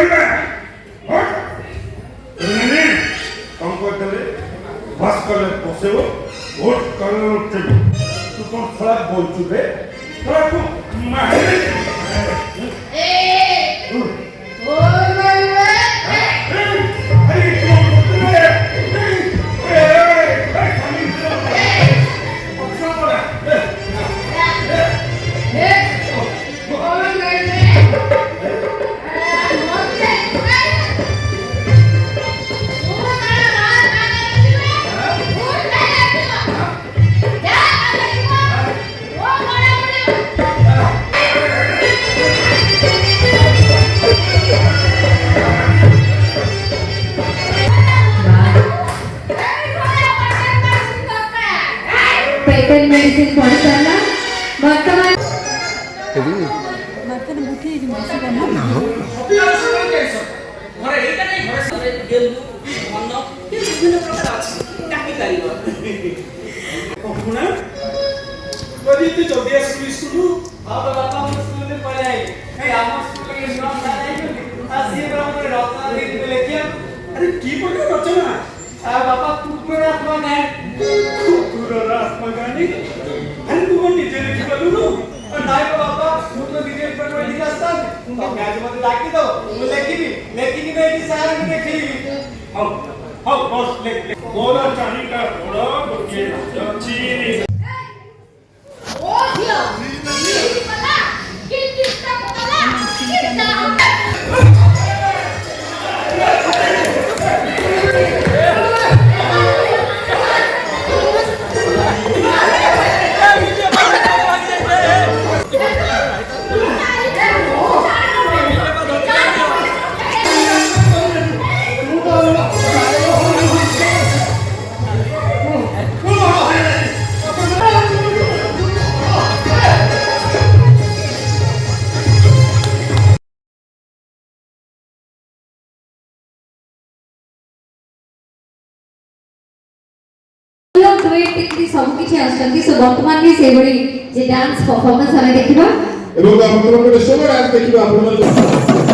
କହିବେ ଏମାନେ କଣ କରିଦେଲେ ବାସ କଲେ ବସେଇବ ଭୋଟ କଲେ ଉଠେଇବ ତୁ କଣ ଖରାପ ବୋଲଛୁ ବେ ଖରାପ ମାହିରେ पेटेंट मेडिसिन पढ़ी करना वर्तमान मार्केट बुठी मासी बना ना घरे एटा नहीं घरे गेलु मन विभिन्न प्रकार अछि काकी कारीगर कोना कदी तू जल्दी आसी स्कूल अब बापा हम स्कूल में पढ़े आई ए हम स्कूल के नाम ना नहीं आसी बरा में रत्ना दे लेकिन अरे की पढ़े रचना आ बापा कुकुर आत्मा गाय कुकुर आत्मा गानी अरे तू मन निजे लिखि गलु नाय बाबा मु तो निजे पर लिखि आस्ता तो गाज मते लागी दो मु लेकिनी लेकिनी में की सारा में देखिबी हां बस ले बोला चाणी का बोला बुके अच्छी ओ धियो पता किसका पता किसका सब किछि आछंती सो वर्तमान भी से बड़ी जे डांस परफॉर्मेंस हमें देखिबा এবং আপনাদের সোলো ডান্স দেখিবা আপনাদের